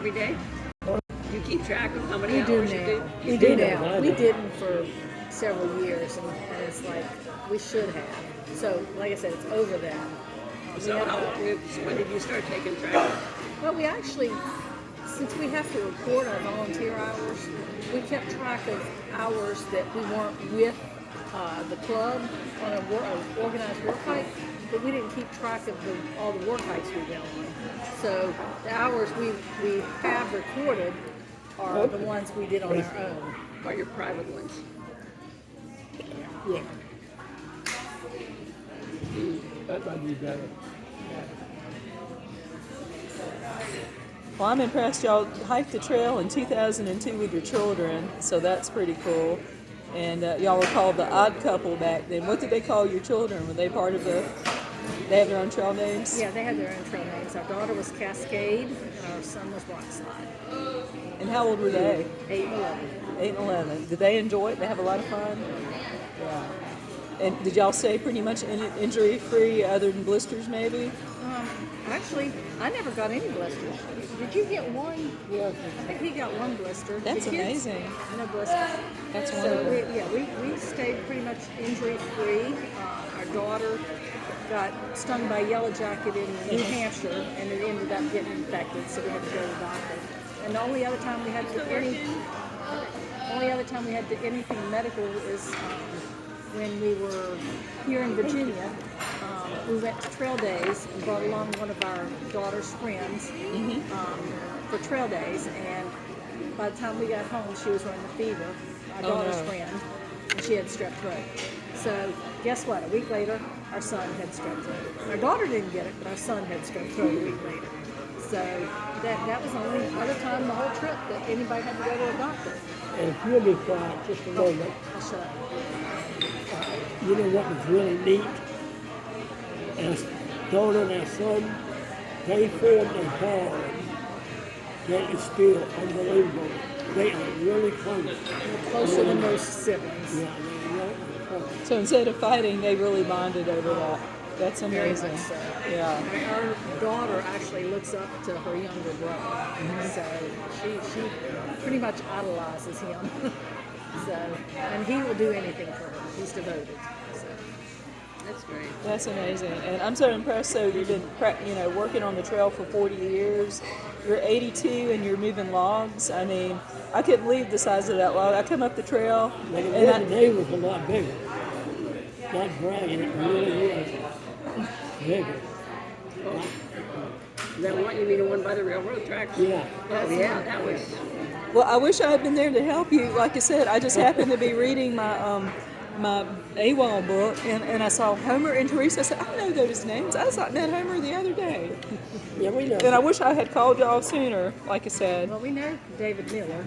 every day? Do you keep track of how many We do hours you do? now. We do now. We didn't for several years, and it's like we should have. So, like I said, it's over that. So when did you start taking track? Well, we actually, since we have to report our volunteer hours, we kept track of hours that we weren't with the club on an organized work hike, but we didn't keep track of all the work hikes we went on. So the hours we have recorded are the ones we did on our own. Or your private ones? Yeah. That might be better. Well, I'm impressed y'all hiked the trail in 2002 with your children, so that's pretty cool. And y'all were called the odd couple back then. What did they call your children? Were they part of they have their own trail names? Yeah, they had their own trail names. Our daughter was Cascade, and our son was Rockslide. And how old were they? 8 and 11. 8 and 11. Did they enjoy it? They have a lot of fun? Yeah. And did y'all stay pretty much injury-free other than blisters maybe? Actually, I never got any blisters. Did you get one? Yeah. I think he got one blister. That's The kids, amazing. No blisters. That's So wonderful. we stayed pretty much injury-free. Our daughter got stung by a yellow jacket in New Hampshire, and it ended up getting infected, so we had to go to the doctor. And the only other time we had to do anything medical is when we were here in Virginia. We went to trail days and brought along one of our daughter's friends for trail days, and by the time we got home, she was running a fever, our daughter's friend, and she had strep throat. So guess what? A week later, our son had strep throat. Our daughter didn't get it, but our son had strep throat a week later. So that was the only other time in the whole trip that anybody had to go to a doctor. And if you'll be quiet just a moment, I'll shut up. you know what was really neat? Our daughter and our son, they formed a bond that is still unbelievable. They are really close. They're closer than most siblings. Yeah, they're really close. So instead of fighting, they really bonded over that. That's Very amazing. much so. Yeah. Our daughter actually looks up to her younger brother, so she pretty much idolizes him. So, and he will do anything for her. He's devoted. So. That's great. That's amazing, and I'm so impressed. So you've been, working on the trail for 40 years. You're 82 and you're moving logs. I mean, I couldn't believe the size of that log. I come up the trail, But the and other day was a lot bigger. Not bragging, it really was bigger. That one, you mean the one by the railroad tracks? Yeah. Oh, yeah, that was. well, I wish I had been there to help you. Like I said, I just happened to be reading my my AWOL book, and I saw Homer and Theresa. I said, I know those names. I met Homer the other day. Yeah, we know. And I wish I had called y'all sooner, like I said. Well, we know David Miller.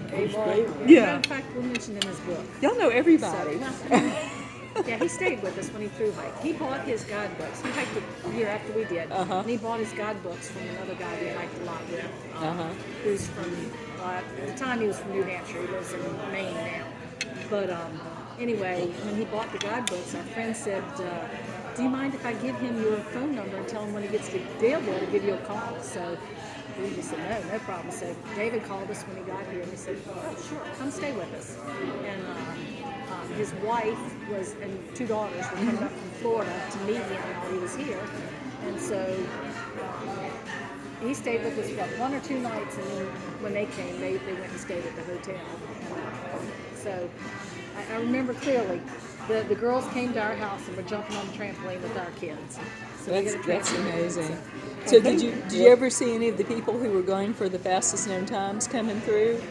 Yeah. In fact, we'll mention in his book. Y'all know everybody. Yeah, he stayed with us when he thru hiked. He bought his guidebooks. He hiked a year after we did, and he bought his guidebooks from another guy we hiked a lot with, who's from, at the time he was from New Hampshire. He lives in Maine now. But anyway, when he bought the guidebooks, our friend said, do you mind if I give him your phone number and tell him when he gets to Daleville to give you a call? So we just said, no problem. So David called us when he got here, and he said, oh, sure, come stay with us. And his wife and 2 daughters were coming up from Florida to meet him while he was here. And so he stayed with us for 1 or 2 nights, and then when they came, they went and stayed at the hotel. So I remember clearly, the girls came to our house and were jumping on the trampoline with our kids. So That's amazing. So did you ever see any of the people who were going for the fastest known times coming through?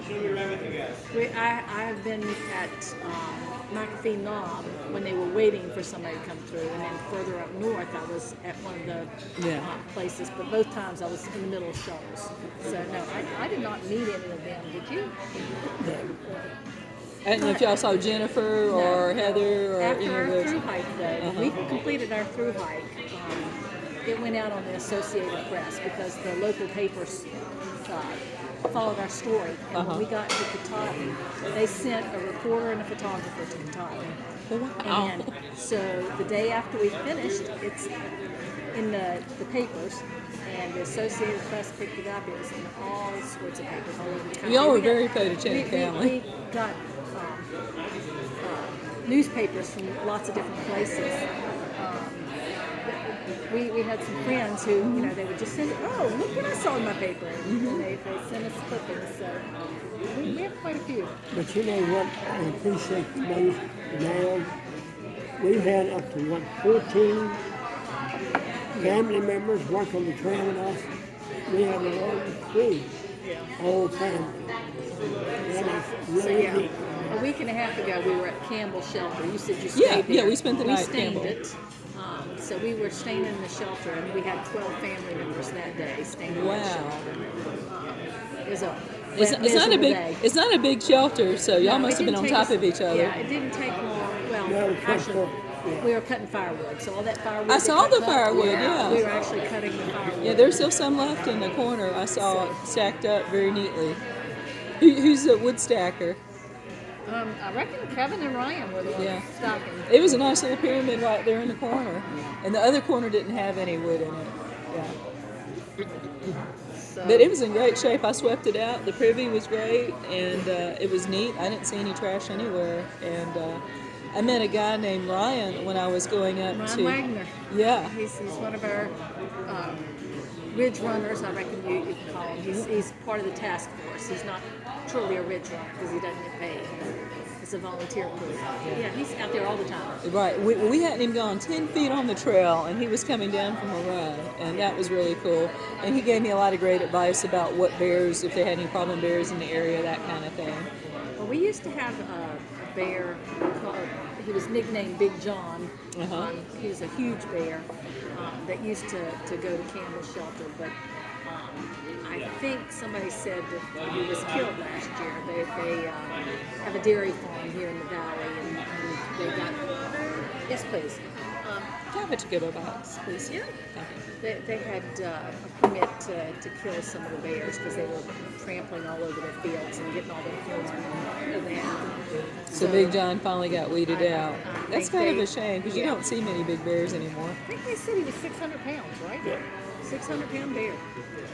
I've been at McAfee Knob when they were waiting for somebody to come through, and then further up north I was at one of the places, but both times I was in the middle of shoals. So no, I did not meet any of them. Did you? I don't know if y'all saw Jennifer or Heather or any After of our those. thru hike, though, when we completed our thru hike, it went out on the Associated Press because the local papers followed our story. And when we got to Katahdin, they sent a reporter and a photographer to Katahdin. Wow. And so the day after we finished, it's in the papers, and the Associated Press picked it up. It was in all sorts of papers all over the country. Y'all were We got- very photogenic family. We got newspapers from lots of different places. We had some friends who, they would just send, oh, look what I saw in my paper. And they sent us clippings. So we have quite a few. But you know what I appreciate the most now? We've had up to 14 family members work on the trail with us. We have a lot of crew, whole family. That is So really yeah, neat. a week and a half ago we were at Campbell Shelter. You said you stayed there. Yeah, we spent the night at stained Campbell. it. So we were staying in the shelter, and we had 12 family members that day staying in the Wow. shelter. It was a It's not a miserable big. day. It's not a big shelter, so y'all No, must it have been didn't on take top us- of each other. Yeah, it didn't take long. Well, No, actually, yeah. we were cutting firewood, so all that firewood. I that saw got the left, firewood, yeah. We were actually cutting the firewood. Yeah, there's still some left in the corner. I saw it stacked up very neatly. Who's the wood stacker? I reckon Kevin and Ryan were the ones Yeah. stocking. It was a nice little pyramid right there in the corner, and the other corner didn't have any wood in it. Yeah. So, But it was in great shape. I swept it out. The privy was great, and it was neat. I didn't see any trash anywhere. And I met a guy named Ryan when I was going up Ron to. Wagner. Yeah. He's one of our ridge runners, I reckon you can call him. He's part of the task force. He's not truly a ridge runner because he doesn't get paid. It's a volunteer crew. Yeah, he's out there all the time. Right. We hadn't even gone 10 feet on the trail, and he was coming down from a run, and that was really cool. And he gave me a lot of great advice about what bears, if they had any problem bears in the area, that kind of thing. Well, we used to have a bear called, he was nicknamed Big John. He was a huge bear that used to go to Campbell Shelter, but I think somebody said that he was killed last year. They have a dairy farm here in the valley, and they got, yes please. Can I have a to-go box, please? Yeah. Thank you. They had a permit to kill some of the bears because they were trampling all over their fields and getting all their corn and that. So Big John finally got weeded out. I That's think kind of they- a shame because you don't see many big bears anymore. I think they said he was 600 pounds, right? Yeah. 600-pound bear.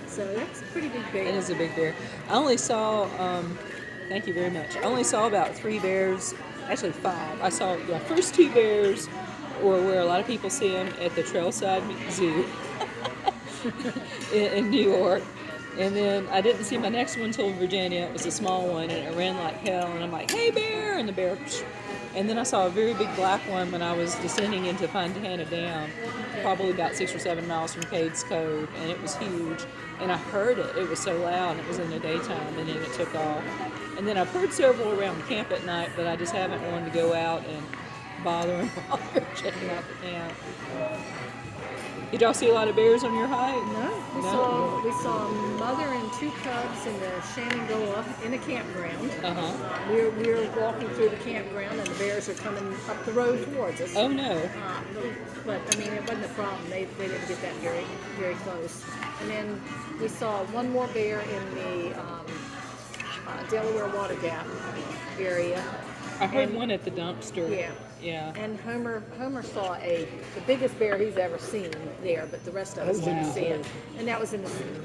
So that's a pretty big bear. It is a big bear. I only saw, thank you very much. I only saw about 3 bears, actually 5. I saw the first 2 bears, or where a lot of people see them at the Trailside Zoo in New York. And then I didn't see my next one until Virginia. It was a small one, and it ran like hell. And I'm like, hey, bear! And the bear, psh. And then I saw a very big black one when I was descending into Fontana Dam, probably about 6 or 7 miles from Cades Cove, and it was huge. And I heard it. It was so loud. It was in the daytime, and then it took off. And then I've heard several around camp at night, but I just haven't wanted to go out and bother checking out the camp. Did y'all see a lot of bears on your hike? No, we saw a mother and 2 cubs in the Shenandoah in a campground. We were walking through the campground, and the bears are coming up the road towards us. Oh no. But I mean, it wasn't a problem. They didn't get that very close. And then we saw one more bear in the Delaware Water Gap area. I heard one at the dumpster. Yeah. Yeah. And Homer saw the biggest bear he's ever seen there, but the rest of us didn't see it. And that was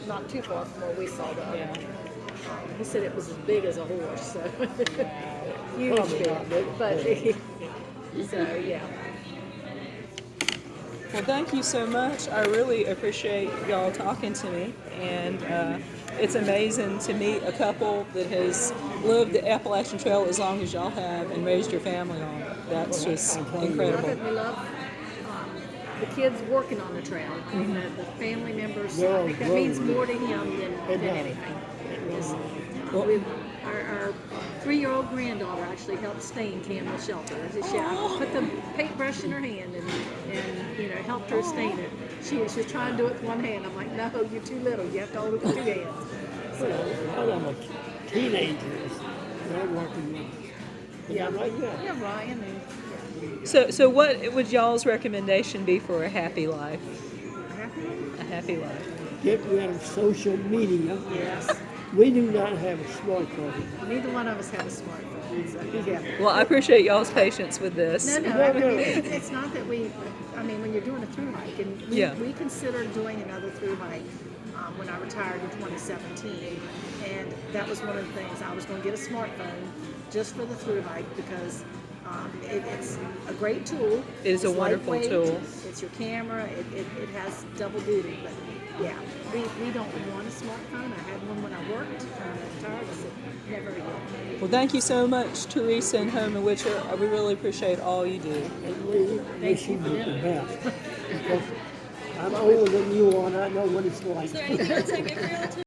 not too far from where we saw the other one. He said it was as big as a horse, so huge bear. But so yeah. Well, thank you so much. I really appreciate y'all talking to me, and it's amazing to meet a couple that has lived the Appalachian Trail as long as y'all have and raised your family on it. That's just We love incredible. it. We love the kids working on the trail. The family members. I think that means more to him than anything. Our 3-year-old granddaughter actually helped stain Campbell Shelter. She put the paintbrush in her hand and helped her stain it. She was trying to do it with one hand. I'm like, no, you're too little. You have to hold it with 2 hands. One of them teenagers, they're working with us. Yeah, Right now. yeah, Ryan. And, So what would y'all's recommendation be for a happy life? A happy life. Get rid of social media. Yes. We do not have a smartphone. Neither one of us have a smartphone. So, yeah. Well, I appreciate y'all's patience with this. No. I mean, it's not that we. I mean, when you're doing a through hike, and we consider doing another through hike when I retired in 2017. And that was one of the things. I was going to get a smartphone just for the thru hike because it's a great tool. It is a wonderful lightweight, tool. It's your camera. It has double duty. But yeah, we don't want a smartphone. I had one when I worked. When I retired, I said, never again. Well, thank you so much, Theresa and Herman Witcher. We really appreciate all you do. And we wish you the best. Because I'm older than you are, and I know what it's like.